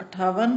58,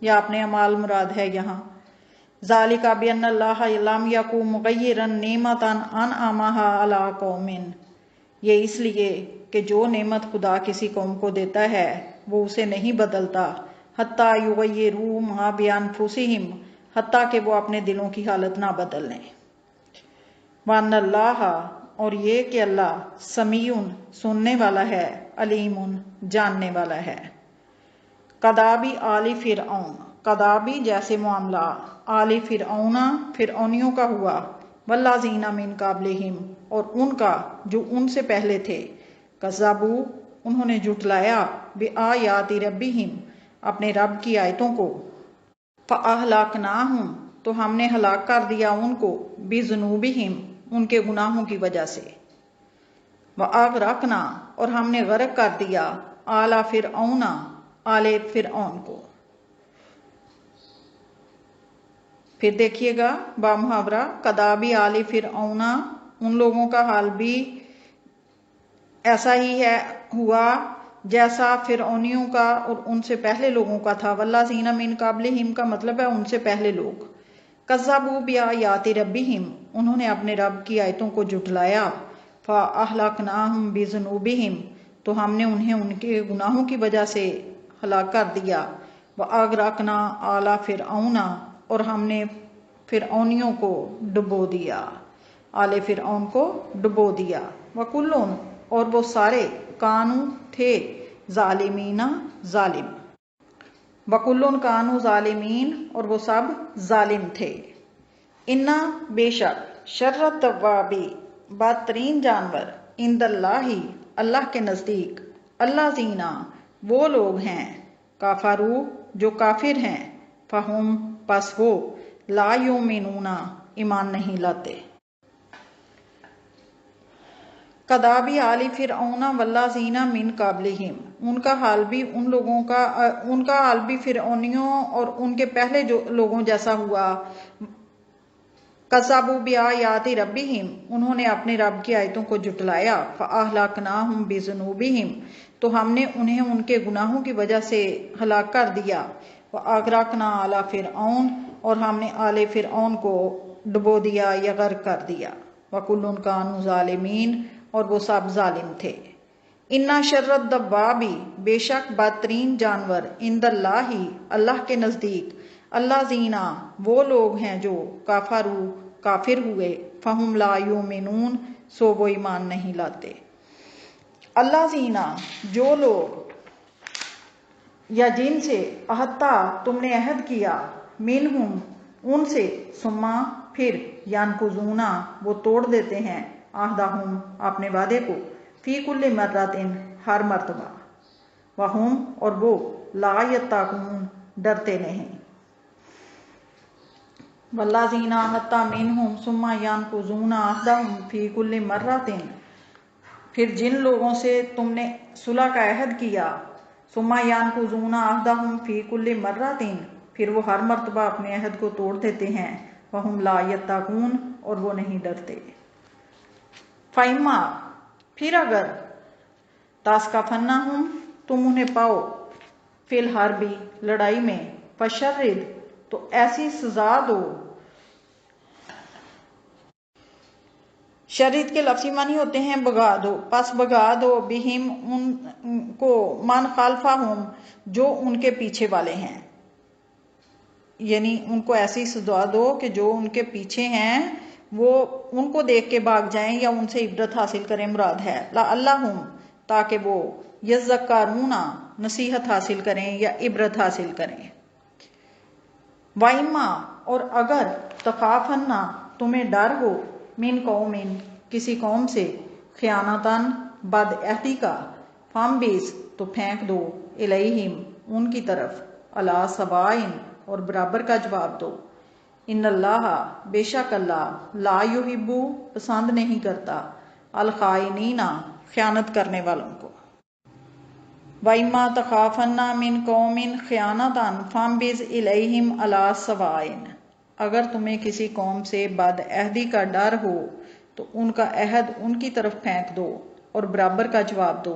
یا اپنے اعمال مراد ہے یہاں۔ ذالک بان اللہ لم یکن مغیرا نعمۃ انعمها علی قوم، یہ اس لیے کہ جو نعمت خدا کسی قوم کو دیتا ہے وہ اسے نہیں بدلتا، حتیٰ یغیروا ما بانفسہم، حتیٰ کہ وہ اپنے دلوں کی حالت نہ بدل لیں۔ وان اللہ، اور یہ کہ اللہ سمیع سننے والا ہے، علیم جاننے والا ہے۔ کدابی آل فرعون، کدابی جیسے معاملہ، آل فرعون فرعونیوں کا ہوا، والذین من قبلہم اور ان کا جو ان سے پہلے تھے، کذبوا انہوں نے جھٹلایا، بآیات ربہم اپنے رب کی آیتوں کو، فأہلکناہم تو ہم نے ہلاک کر دیا ان کو، بذنوبہم ان کے گناہوں کی وجہ سے، وأغرقنا اور ہم نے غرق کر دیا، آل فرعون آل فرعون کو۔ پھر دیکھیے گا با محاورہ، کدابی آل فرعون ان لوگوں کا حال بھی ایسا ہی ہے ہوا جیسا فرعونیوں کا اور ان سے پہلے لوگوں کا تھا، والذین من قبلہم کا مطلب ہے ان سے پہلے لوگ، کذبوا بآیات ربہم انہوں نے اپنے رب کی آیتوں کو جھٹلایا، فأہلکناہم بذنوبہم تو ہم نے انہیں ان کے گناہوں کی وجہ سے ہلاک کر دیا، وأغرقنا آل فرعون اور ہم نے فرعونیوں کو ڈبو دیا، آل فرعون کو ڈبو دیا، وکلٌ اور وہ سارے کانو تھے ظالمین ظالم، وکلٌ کانو ظالمین اور وہ سب ظالم تھے۔ انا بے شک شر الدوابی بدترین جانور، عند اللہ اللہ کے نزدیک، الذین وہ لوگ ہیں، کفروا جو کافر ہیں، فہم پس وہ، لا یؤمنون ایمان نہیں لاتے۔ کدابی آل فرعون والذین من قبلہم ان کا حال بھی ان لوگوں کا، ان کا حال بھی فرعونیوں اور ان کے پہلے جو لوگوں جیسا ہوا، کذبوا بآیات ربہم انہوں نے اپنے رب کی آیتوں کو جھٹلایا، فأہلکناہم بذنوبہم تو ہم نے انہیں ان کے گناہوں کی وجہ سے ہلاک کر دیا، وأغرقنا آل فرعون اور ہم نے آل فرعون کو ڈبو دیا یا غرق کر دیا، وکلٌ کانوا ظالمین اور وہ سب ظالم تھے۔ انا شر الدوابی بے شک بدترین جانور، عند اللہ اللہ کے نزدیک، الذین وہ لوگ ہیں جو کفروا کافر ہوئے، فہم لا یؤمنون سو وہ ایمان نہیں لاتے۔ الذین جو لوگ یا جن سے عہدتا تم نے عہد کیا، منہم ان سے، ثم پھر، ینقضون وہ توڑ دیتے ہیں، عہدہم اپنے وعدے کو، فی کل مرۃ ہر مرتبہ، وہم اور وہ، لا یتقون ڈرتے نہیں۔ والذین عاہدت منہم ثم ینقضون عہدہم فی کل مرۃ پھر جن لوگوں سے تم نے صلح کا عہد کیا، ثم ینقضون عہدہم فی کل مرۃ پھر وہ ہر مرتبہ اپنے عہد کو توڑ دیتے ہیں، وہم لا یتقون اور وہ نہیں ڈرتے۔ فَإِمَّا پھر اگر، تَثْقَفَنَّهُمْ تم انہیں پاؤ، فی الحرب لڑائی میں، فشرد تو ایسی سزا دو، شرد کے لفظی معنی ہوتے ہیں بھگا دو، پس بھگا دو، بہم ان کو، من خلفہم جو ان کے پیچھے والے ہیں، یعنی ان کو ایسی سزا دو کہ جو ان کے پیچھے ہیں وہ ان کو دیکھ کے بھاگ جائیں یا ان سے عبرت حاصل کریں مراد ہے، لعلہم تاکہ وہ، یذکرون نصیحت حاصل کریں یا عبرت حاصل کریں۔ وَإِمَّا اور اگر، تخافن تمہیں ڈر ہو، من قوم کسی قوم سے، خیانتاً بد عہدی کا، فانبذ تو پھینک دو، الیہم ان کی طرف، علی سوائن اور برابر کا جواب دو، ان اللہ بے شک اللہ، لا یحب پسند نہیں کرتا، الخائنین خیانت کرنے والوں کو۔ وَإِمَّا تَخَافَنَّ مِن قَوْمٍ خِيَانَةً فَانبِذْ إِلَيْهِمْ عَلَىٰ سَوَاءٍ اگر تمہیں کسی قوم سے بد عہدی کا ڈر ہو تو ان کا عہد ان کی طرف پھینک دو اور برابر کا جواب دو،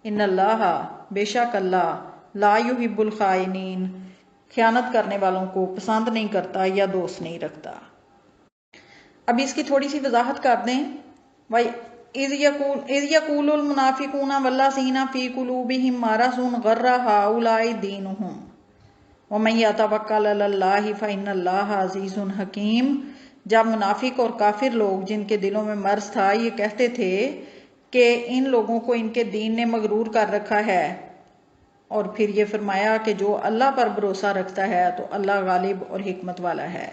ان اللہ بے شک اللہ، لا یحب الخائنین خیانت کرنے والوں کو پسند نہیں کرتا یا دوست نہیں رکھتا۔ اب اس کی تھوڑی سی وضاحت کر دیں۔ اِذْ يَقُولُ الْمُنَافِقُونَ وَالَّذِينَ فِي قُلُوبِهِم مَّرَضٌ غَرَّ هَٰؤُلَاءِ دِينُهُمْ وَمَن يَتَوَكَّلْ عَلَى اللَّهِ فَإِنَّ اللَّهَ عَزِيزٌ حَكِيمٌ۔ جب منافق اور کافر لوگ جن کے دلوں میں مرض تھا یہ کہتے تھے کہ ان لوگوں کو ان کے دین نے مغرور کر رکھا ہے، اور پھر یہ فرمایا کہ جو اللہ پر بھروسہ رکھتا ہے تو اللہ غالب اور حکمت والا ہے۔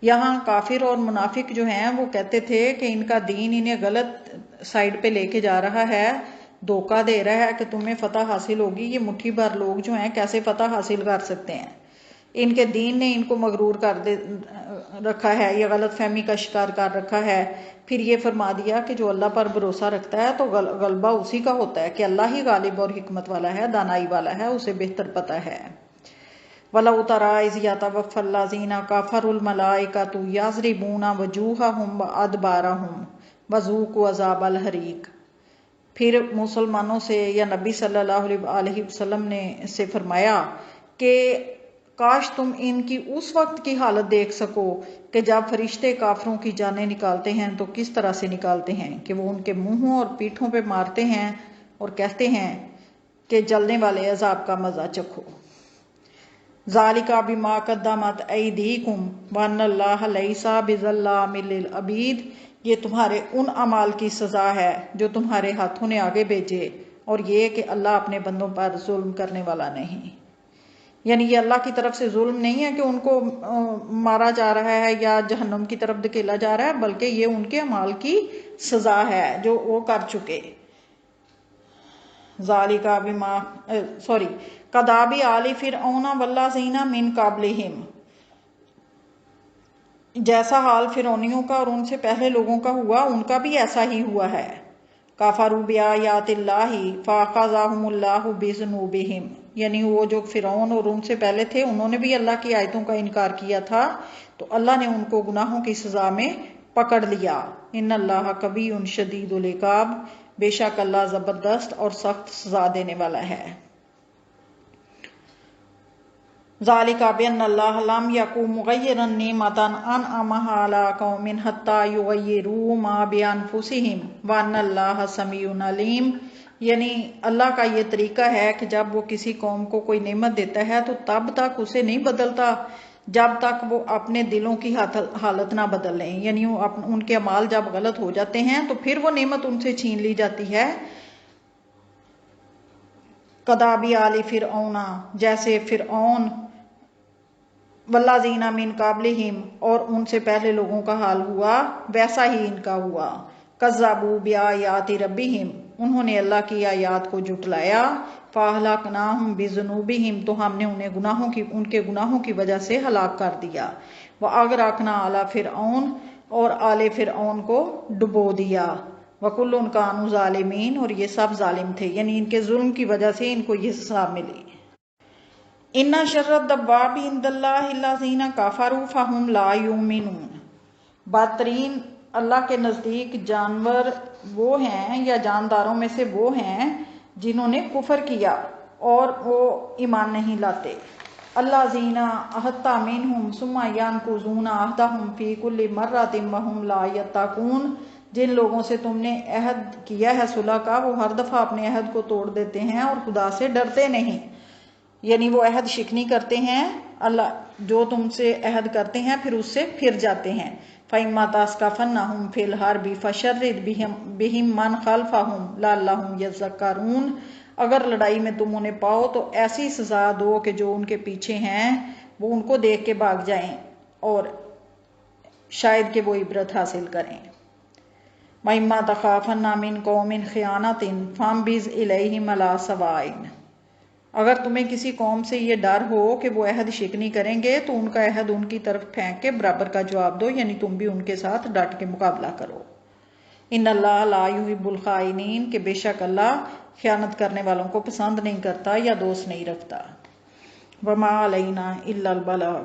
یہاں کافر اور منافق جو ہیں وہ کہتے تھے کہ ان کا دین انہیں غلط سائڈ پہ لے کے جا رہا ہے، دھوکہ دے رہا ہے کہ تمہیں فتح حاصل ہوگی۔ یہ مٹھی بھر لوگ جو ہیں کیسے فتح حاصل کر سکتے ہیں؟ ان کے دین نے ان کو مغرور کر رکھا ہے، یہ غلط فہمی کا شکار کر رکھا ہے۔ پھر یہ فرما دیا کہ جو اللہ پر بھروسہ رکھتا ہے تو غلبہ اسی کا ہوتا ہے، کہ اللہ ہی غالب اور حکمت والا ہے، دانائی والا ہے، اسے بہتر پتہ ہے۔ وَلَوْ تَرَىٰ إِذْ يَتَوَفَّى الَّذِينَ كَفَرُوا الْمَلَائِكَةُ يَضْرِبُونَ وُجُوهَهُمْ وَأَدْبَارَهُمْ وَذُوقُوا عَذَابَ الْحَرِيقِ۔ پھر مسلمانوں سے یا نبی صلی اللہ علیہ وسلم نے سے فرمایا کہ کاش تم ان کی اس وقت کی حالت دیکھ سکو کہ جب فرشتے کافروں کی جانیں نکالتے ہیں تو کس طرح سے نکالتے ہیں، کہ وہ ان کے منہوں اور پیٹھوں پہ مارتے ہیں اور کہتے ہیں کہ جلنے والے عذاب کا مزہ چکھو۔ ذَلِكَ بِمَا قَدَّمَتْ أَيْدِيكُمْ وَأَنَّ اللَّهَ لَيْسَ بِظَلَّامٍ لِّلْعَبِيدِ۔ یہ تمہارے ان اعمال کی سزا ہے جو تمہارے ہاتھوں نے آگے بھیجے، اور یہ کہ اللہ اپنے بندوں پر ظلم کرنے والا نہیں۔ یعنی یہ اللہ کی طرف سے ظلم نہیں ہے کہ ان کو مارا جا رہا ہے یا جہنم کی طرف دھکیلا جا رہا ہے، بلکہ یہ ان کے اعمال کی سزا ہے جو وہ کر چکے۔ ذَلِكَ بِمَا كَدَابِ آلِ فِرْعَوْنَ وَالَّذِينَ مِن قَبْلِهِمْ۔ جیسا حال فرعونیوں کا اور ان سے پہلے لوگوں کا ہوا، ان کا بھی ایسا ہی ہوا ہے۔ کَفَرُوا بِآیَاتِ اللَّهِ فَأَخَذَهُمُ اللَّهُ بِذُنُوبِهِمْ۔ یعنی وہ جو فرعون اور ان سے پہلے تھے انہوں نے بھی اللہ کی آیتوں کا انکار کیا تھا تو اللہ نے ان کو گناہوں کی سزا میں پکڑ لیا۔ ان اللہ قوی شدید العقاب۔ بے شک اللہ زبردست اور سخت سزا دینے والا ہے۔ ذَلِكَ بِأَنَّ اللَّهَ لَمْ يَكُن مُغَيِّرًا نِعْمَةً أَنْعَمَهَا عَلَىٰ قَوْمٍ حَتَّىٰ يُغَيِّرُوا مَا بِأَنفُسِهِمْ وَأَنَّ اللَّهَ سَمِيعٌ عَلِيمٌ۔ یعنی اللہ کا یہ طریقہ ہے کہ جب وہ کسی قوم کو کوئی نعمت دیتا ہے تو تب تک اسے نہیں بدلتا جب تک وہ اپنے دلوں کی حالت نہ بدل لیں۔ یعنی ان کے اعمال جب غلط ہو جاتے ہیں تو پھر وہ نعمت ان سے چھین لی جاتی ہے۔ کدابی آل فرعون، جیسے فرعون، والذین من قبلہم، اور ان سے پہلے لوگوں کا حال ہوا ویسا ہی ان کا ہوا۔ کذبوا بآیات ربہم، انہوں نے اللہ کی آیات کو جھٹلایا۔ فاہلکناہم بذنوبہم، تو ہم نے انہیں ان کے گناہوں کی وجہ سے ہلاک کر دیا۔ واغرقنا آل فرعون، اور آل فرعون کو ڈبو دیا۔ وکل کانوا ظالمین، اور یہ سب ظالم تھے، یعنی ان کے ظلم کی وجہ سے ان کو یہ سزا ملی۔ ان شر الدواب عند اللہ الذین کفروا فہم لا یؤمنون۔ بدترین اللہ کے نزدیک جانور وہ ہیں یا جانداروں میں سے وہ ہیں جنہوں نے کفر کیا اور وہ ایمان نہیں لاتے۔ الذین عاہدت منہم ثم ینقضون عہدہم فی کل مرۃ وہم لا یتقون۔ جن لوگوں سے تم نے عہد کیا ہے صلح کا، وہ ہر دفعہ اپنے عہد کو توڑ دیتے ہیں اور خدا سے ڈرتے نہیں۔ یعنی وہ عہد شکنی کرتے ہیں، اللہ جو تم سے عہد کرتے ہیں پھر اس سے پھر جاتے ہیں۔ فَإِمَّا تَثْقَفَنَّهُمْ فِي الْحَرْبِ فَشَرِّدْ بِهِمْ مَنْ خَلْفَهُمْ لَعَلَّهُمْ يَذَّكَّرُونَ۔ اگر لڑائی میں تم انہیں پاؤ تو ایسی سزا دو کہ جو ان کے پیچھے ہیں وہ ان کو دیکھ کے بھاگ جائیں اور شاید کہ وہ عبرت حاصل کریں۔ وَإِمَّا تَخَافَنَّ مِنْ قَوْمٍ خِيَانَةٍ فَانبِذْ إِلَيْهِمْ عَلَىٰ سَوَاءٍ۔ اگر تمہیں کسی قوم سے یہ ڈر ہو کہ وہ عہد شکنی کریں گے تو ان کا عہد ان کی طرف پھینک کے برابر کا جواب دو، یعنی تم بھی ان کے ساتھ ڈٹ کے مقابلہ کرو۔ ان اللہ لا یحب الخائنین، کہ بے شک اللہ خیانت کرنے والوں کو پسند نہیں کرتا یا دوست نہیں رکھتا۔ وما علینا الا البلاغ۔